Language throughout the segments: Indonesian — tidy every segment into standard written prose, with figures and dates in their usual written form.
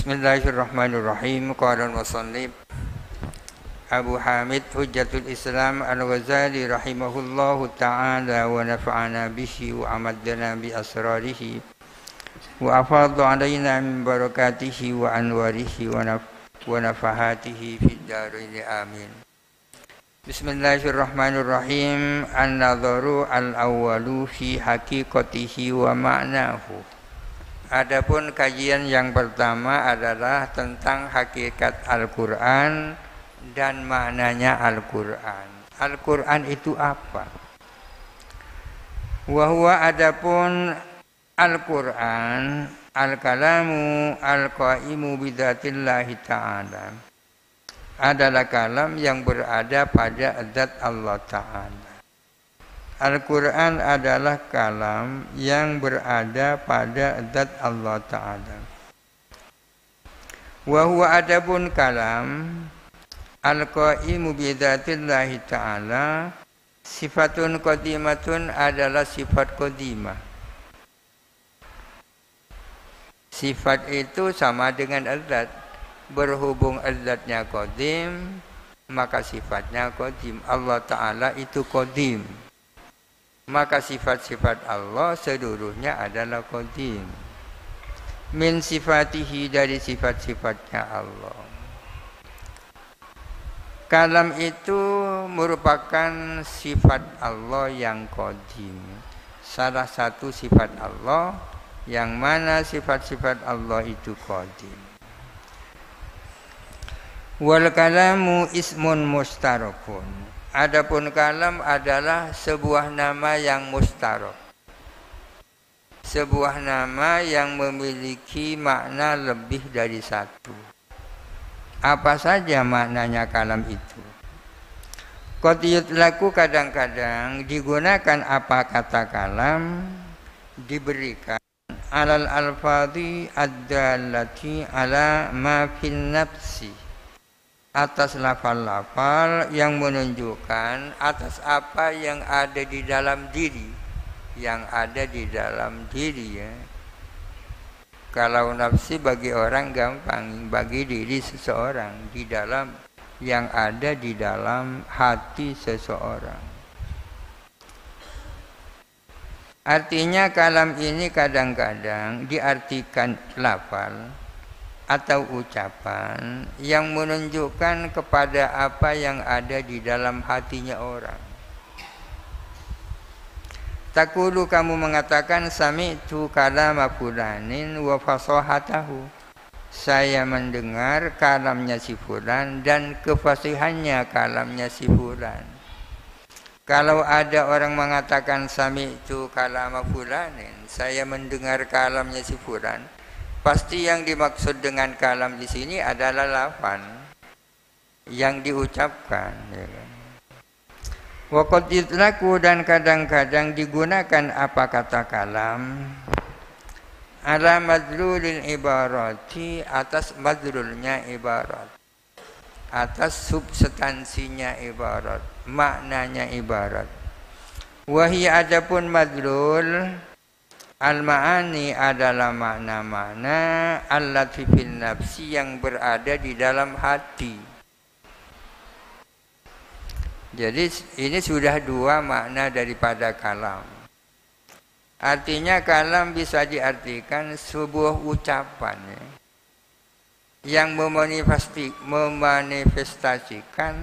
Bismillahirrahmanirrahim. Qala al-musannif Abu Hamid Hujjatul Islam Al-Ghazali rahimahullahu ta'ala wa nafa'ana bihi wa amaddana bi asrarihi wa afadha alaina min barakatihi wa anwarihi wa nafahatihi fid dharain amin. Bismillahirrahmanirrahim. An-nadharu al-awwalu fi haqiqatihi wa ma'nahu. Adapun kajian yang pertama adalah tentang hakikat Al-Qur'an dan maknanya Al-Qur'an. Al-Qur'an itu apa? Wa huwa adapun Al-Qur'an al-kalamu al-qaimu bidzatillahi ta'ala, adalah kalam yang berada pada zat Allah Ta'ala. Al-Quran adalah kalam yang berada pada zat Allah Ta'ala. Wa huwa adapun kalam al-qaimu bidzatillahi ta'ala sifatun qadimatun, adalah sifat qadimah. Sifat itu sama dengan al-zat. Berhubung al-zatnya qadim, maka sifatnya qadim. Allah Ta'ala itu qadim, maka sifat-sifat Allah seluruhnya adalah qadim. Min sifatihi, dari sifat-sifatnya Allah. Kalam itu merupakan sifat Allah yang qadim, salah satu sifat Allah yang mana sifat-sifat Allah itu qadim. Wal kalamu ismun mustarakun. Adapun kalam adalah sebuah nama yang mustarok, sebuah nama yang memiliki makna lebih dari satu. Apa saja maknanya kalam itu? Qad yutlaku, kadang-kadang digunakan apa kata kalam, diberikan alal alfadhi ad-dallati ala ma fin nafsi, atas lafal-lafal yang menunjukkan atas apa yang ada di dalam diri, yang ada di dalam diri ya. Kalau nafsi bagi orang gampang, bagi diri seseorang, di dalam yang ada di dalam hati seseorang. Artinya kalam ini kadang-kadang diartikan lafal atau ucapan yang menunjukkan kepada apa yang ada di dalam hatinya orang. Taqulu, kamu mengatakan sami'tu kalama fulanin wa fasahatahu, saya mendengar kalamnya si fulan dan kefasihannya kalamnya si fulan. Kalau ada orang mengatakan sami'tu kalama fulanin, saya mendengar kalamnya si fulan, pasti yang dimaksud dengan kalam di sini adalah lafaz yang diucapkan. Ya kan? Wa qad yutlaku, dan kadang-kadang digunakan apa kata kalam ala madlulil ibarati, atas madlulnya ibarat, atas substansinya ibarat, maknanya ibarat. Wa hiya, adapun madlul al-ma'ani adalah makna-makna allati fil nafsi, yang berada di dalam hati. Jadi ini sudah dua makna daripada kalam. Artinya kalam bisa diartikan sebuah ucapan ya, yang memanifestasikan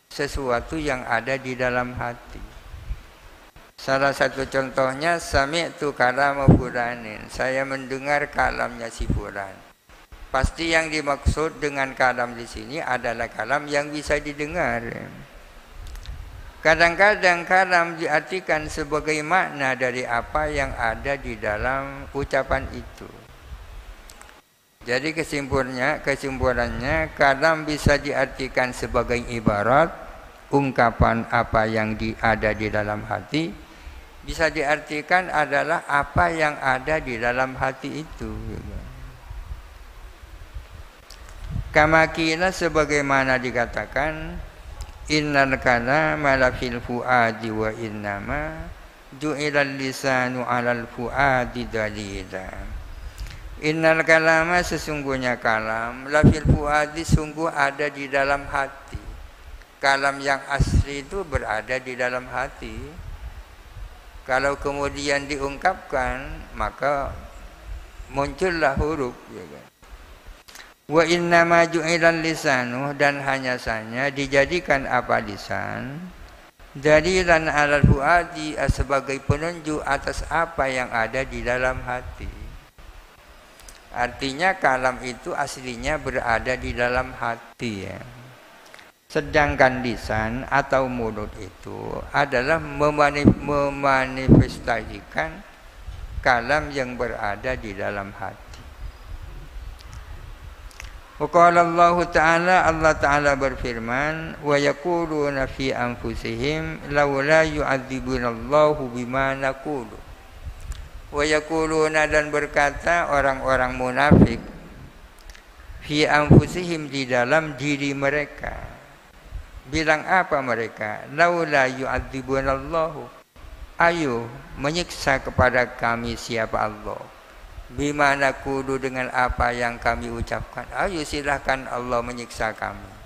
sesuatu yang ada di dalam hati. Salah satu contohnya sami'tu kalama fulanin, saya mendengar kalamnya si fulan. Pasti yang dimaksud dengan kalam di sini adalah kalam yang bisa didengar. Kadang-kadang kalam diartikan sebagai makna dari apa yang ada di dalam ucapan itu. Jadi kesimpulannya kalam bisa diartikan sebagai ibarat, ungkapan apa yang ada di dalam hati, bisa diartikan adalah apa yang ada di dalam hati itu. Kama qila, sebagaimana dikatakan, innal kalama la fil fuadi wa innama ju'ilal lisanu 'alal fuadi dalila. Innal kalama sesungguhnya kalam lafil fuadi sungguh ada di dalam hati. Kalam yang asli itu berada di dalam hati. Kalau kemudian diungkapkan maka muncullah huruf, ya kan? Wa inna ma ju'ilal lisanu dan hanya saja dijadikan apa lisan dalilan alal fuadi sebagai penunjuk atas apa yang ada di dalam hati. Artinya kalam itu aslinya berada di dalam hati, ya. Sedangkan lisan atau mulut itu adalah memanifestasikan kalam yang berada di dalam hati. Wa qala Allah Ta'ala berfirman, wa yaquluna fi anfusihim laula yu'adzibunallahu bima naqulu. Wa yaquluna dan berkata orang-orang munafik fi anfusihim di dalam diri mereka. Bilang apa mereka? Laula yu'adzibunallahu. Ayo menyiksa kepada kami siapa Allah. Bima naqulu dengan apa yang kami ucapkan. Ayo silahkan Allah menyiksa kami.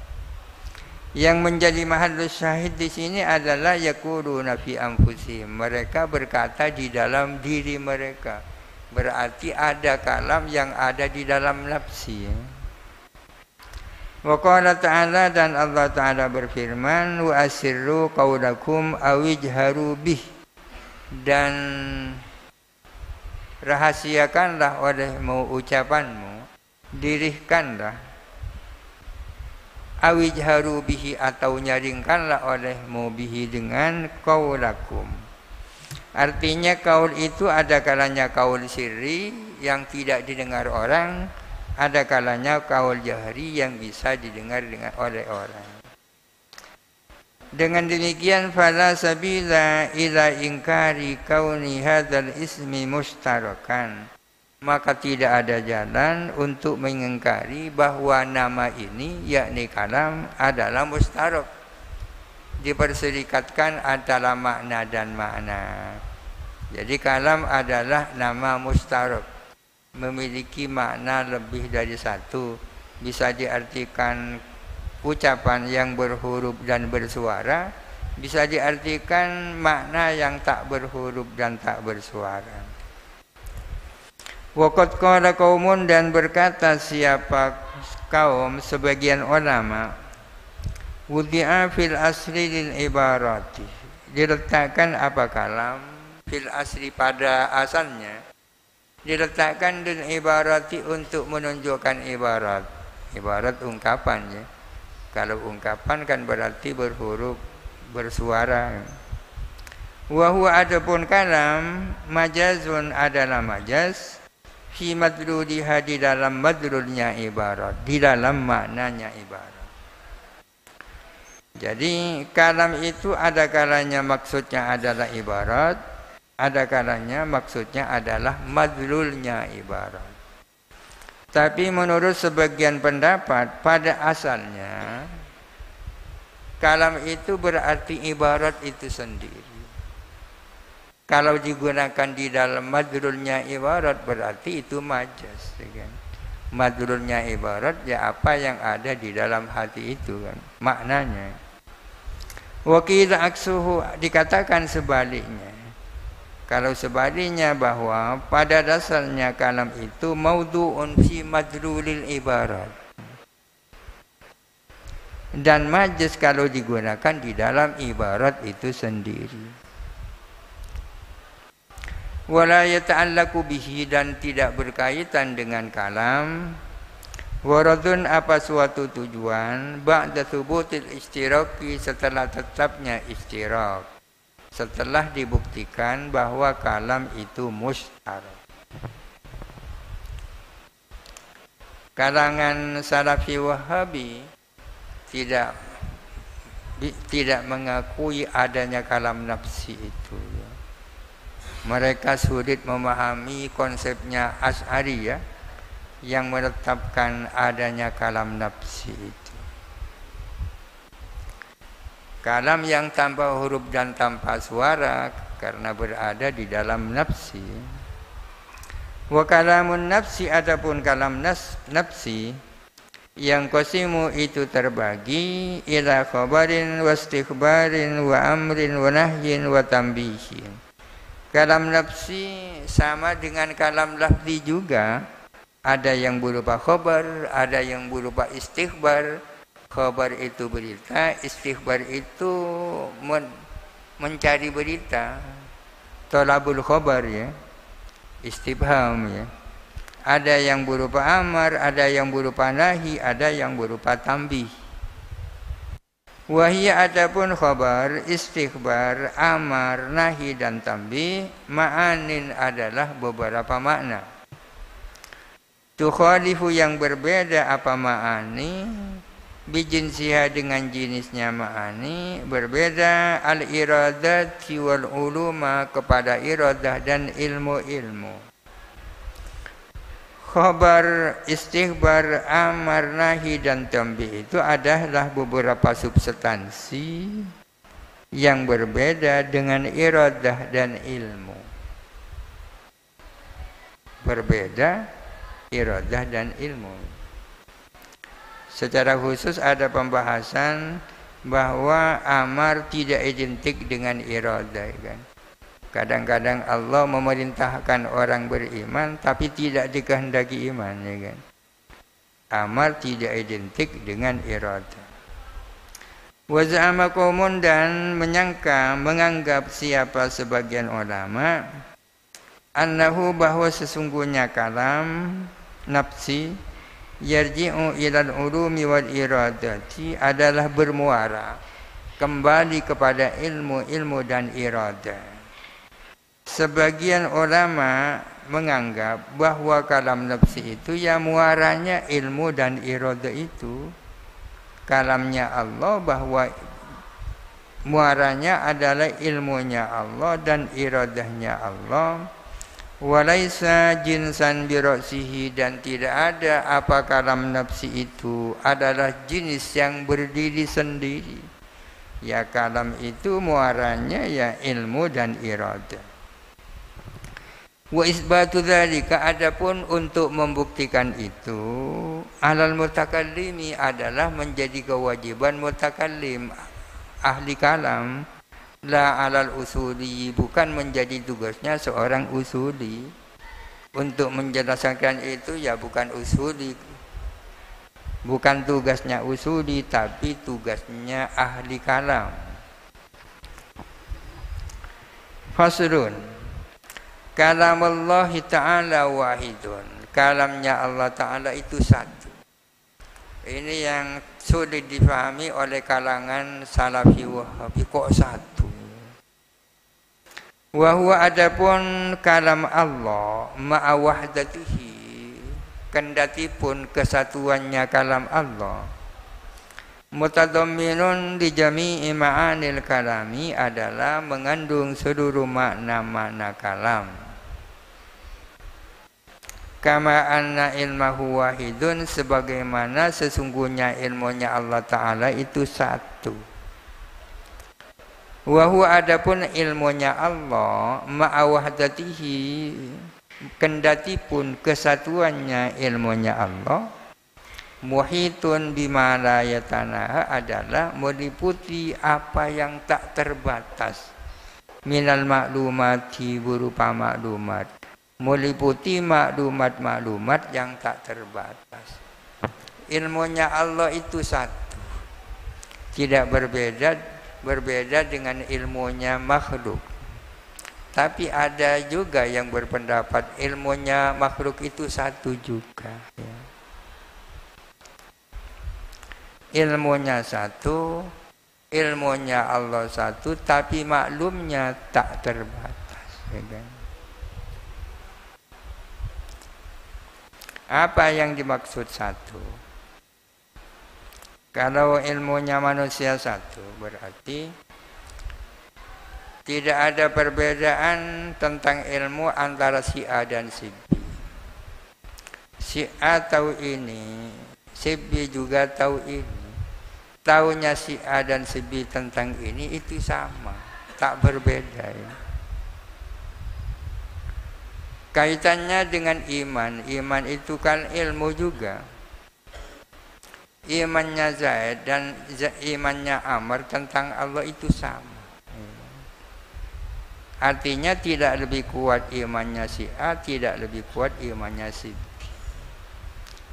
Yang menjadi mahallus syahid di sini adalah yaquluna fi anfusihim. Mereka berkata di dalam diri mereka. Berarti ada kalam yang ada di dalam nafsi. Wa qala ta'ala dan Allah Ta'ala berfirman, wa asirru qaulakum awijharu bih. Dan rahasiakanlah olehmu ucapanmu, dirihkanlah. Awijharu bihi atau nyaringkanlah olehmu bihi dengan qaulakum. Artinya kaul itu ada kalanya kaul sirri yang tidak didengar orang, ada kalanya kaul jahri yang bisa didengar oleh orang. Dengan demikian fala sabila ila ingkari kauni hadzal ismi mustarakan. Maka tidak ada jalan untuk mengingkari bahwa nama ini yakni kalam adalah mustarak, diperserikatkan antara makna dan makna. Jadi kalam adalah nama mustarak, memiliki makna lebih dari satu. Bisa diartikan ucapan yang berhuruf dan bersuara, bisa diartikan makna yang tak berhuruf dan tak bersuara. Waqad qala qaumun dan berkata siapa kaum sebagian ulama, wudi'a fil asli lil ibarati, diletakkan apa kalam fil asli pada asalnya, diletakkan lil ibarati untuk menunjukkan ibarat. Ibarat ungkapan, ya. Kalau ungkapan kan berarti berhuruf bersuara. Wa huwa adapun kalam majazun adalah majaz fi madluliha di dalam madlulnya ibarat, di dalam maknanya ibarat. Jadi kalam itu ada kalanya maksudnya adalah ibarat, ada kalanya maksudnya adalah madlulnya ibarat. Tapi menurut sebagian pendapat pada asalnya kalam itu berarti ibarat itu sendiri. Kalau digunakan di dalam madlulnya ibarat berarti itu majaz, kan? Madlulnya ibarat ya apa yang ada di dalam hati itu, kan? Maknanya. Wa qila aksuhu, dikatakan sebaliknya. Kalau sebaliknya bahwa pada dasarnya kalam itu maudhu'un fi madlulil ibarat. Dan majaz kalau digunakan di dalam ibarat itu sendiri. Wala yata'allaku bihi dan tidak berkaitan dengan kalam. Waradun apa suatu tujuan ba'da thubutil istiraki setelah tetapnya istirak. Setelah dibuktikan bahwa kalam itu mustarak. Kalangan Salafi Wahabi tidak mengakui adanya kalam nafsi itu. Mereka sulit memahami konsepnya Asy'ariyah yang menetapkan adanya kalam nafsi itu. Kalam yang tanpa huruf dan tanpa suara karena berada di dalam nafsi. Wa kalamun nafsi, adapun kalam nafsi yang qasimu itu terbagi ila khabarin wa istikhbarin wa amrin wa nahyin wa tambihin. Kalam nafsi sama dengan kalam lafzi juga. Ada yang berupa khabar, ada yang berupa istikhbar. Khabar itu berita, istikhbar itu mencari berita. Talabul khabar ya, istifham ya. Ada yang berupa amar, ada yang berupa nahi, ada yang berupa tambih. Wahia adapun khabar, istikhbar, amar, nahi dan tambih, ma'anin adalah beberapa makna. Tukhalifu yang berbeda apa ma'ani, bijinsiha dengan jenisnya ma'ani, berbeda al-iradati wal uluma kepada iradah dan ilmu-ilmu. Khabar, istikhbar, amar, nahi dan tambih itu adalah beberapa substansi yang berbeda dengan iradah dan ilmu. Berbeda iradah dan ilmu. Secara khusus ada pembahasan bahwa amar tidak identik dengan iradah kan. Kadang-kadang Allah memerintahkan orang beriman tapi tidak dikehendaki iman ya kan. Amar tidak identik dengan iradah. Wa za'ama qaumun dan menganggap siapa sebagian ulama annahu bahwa sesungguhnya kalam nafsi yarji'u ilal ulumi wal iradati adalah bermuara kembali kepada ilmu dan iradah. Sebagian ulama menganggap bahwa kalam nafsi itu ya muaranya ilmu dan iradah itu. Kalamnya Allah bahwa muaranya adalah ilmunya Allah dan iradahnya Allah. Walaisa jinsan birasihi dan tidak ada apa kalam nafsi itu adalah jenis yang berdiri sendiri. Ya kalam itu muaranya ya ilmu dan iradah. Wa isbatu dzalika adapun untuk membuktikan itu alal mutakallimi adalah menjadi kewajiban mutakallim ahli kalam, la alal usuli bukan menjadi tugasnya seorang usuli. Untuk menjelaskan itu ya bukan usuli, bukan tugasnya usuli tapi tugasnya ahli kalam. Fasrun kalam Allah Ta'ala wahidun. Kalamnya Allah Ta'ala itu satu. Ini yang sulit difahami oleh kalangan Salafi Wahabi. Kok satu? Wahuwa adapun kalam Allah ma'a wahdatihi, kendatipun kesatuannya kalam Allah, mutadamminun di jami'i ma'anil kalami adalah mengandung seluruh makna-makna kalam. Kama anna ilmahu wahidun sebagaimana sesungguhnya ilmunya Allah Ta'ala itu satu. Wa huwa adapun ilmunya Allah ma'a wahdatihi kendatipun kesatuannya ilmunya Allah muhitun bima la yatanaha adalah meliputi apa yang tak terbatas minal maklumati berupa maklumat, meliputi maklumat-maklumat yang tak terbatas. Ilmunya Allah itu satu, tidak berbeda dengan ilmunya makhluk. Tapi ada juga yang berpendapat ilmunya makhluk itu satu juga. Ilmunya satu, ilmunya Allah satu, tapi maklumnya tak terbatas. Ya kan? Apa yang dimaksud satu? Kalau ilmunya manusia satu, berarti tidak ada perbedaan tentang ilmu antara si A dan si B. Si A tahu ini, si B juga tahu ini. Tahunya si A dan si B tentang ini itu sama, tak berbeda. Ya. Kaitannya dengan iman. Iman itu kan ilmu juga. Imannya Zaid dan imannya Amr tentang Allah itu sama. Artinya tidak lebih kuat imannya si A, tidak lebih kuat imannya si B.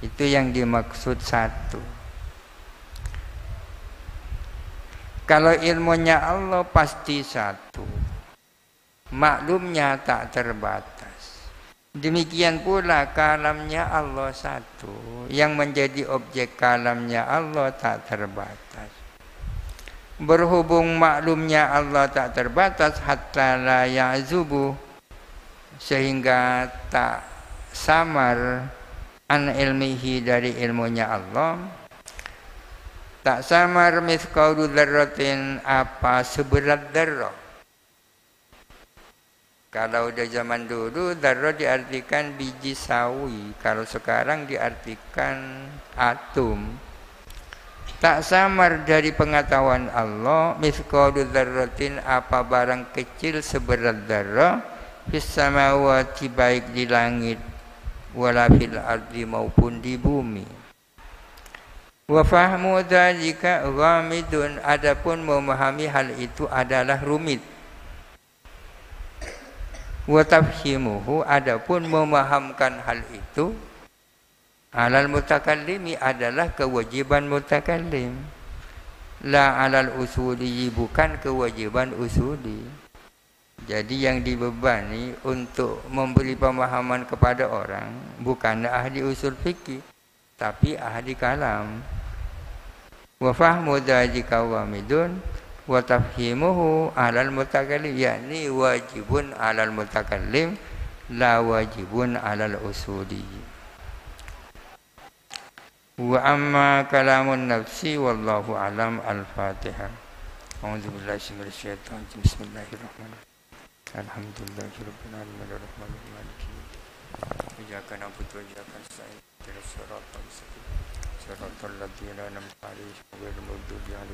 Itu yang dimaksud satu. Kalau ilmunya Allah pasti satu. Maklumnya tak terbatas. Demikian pula kalamnya Allah satu. Yang menjadi objek kalamnya Allah tak terbatas. Berhubung maklumnya Allah tak terbatas, hatta la ya'zubu, sehingga tak samar an ilmihi, dari ilmunya Allah. Tak samar mithqalu dzarratin, apa seberat dzarrah. Kalau udah zaman dulu dzarrah diartikan biji sawi, kalau sekarang diartikan atom. Tak samar dari pengetahuan Allah mithqalu dzarratin, apa barang kecil seberat dzarrah, fis samawati, baik di langit, wala fil ardi, maupun di bumi. Wa fahmu dzalika ghamidun, adapun memahami hal itu adalah rumit. Wa tafhimuhu, adapun memahamkan hal itu, alal mutakallimi, adalah kewajiban mutakallim. La alal usuli, bukan kewajiban usuli. Jadi yang dibebani untuk memberi pemahaman kepada orang bukan ahli usul fikih, tapi ahli kalam. Wa fahmu dzalika wamidun wa tafhimuhu alal mutakallim, yakni wajibun alal mutakallim, la wajibun alal usuli. Wa amma kalamun nafsi wallahu alam. Al-Fatihah. A'udzu billahi minasyaitonir rajim. Bismillahirrahmanirrahim. Alhamdulillahirabbil alamin arrahmanir rahim. Iyyaka na'budu wa iyyaka nasta'in. Ihdinas siratal mustaqim. Siratal ladzina an'amta 'alaihim ghairil maghdubi 'alaihim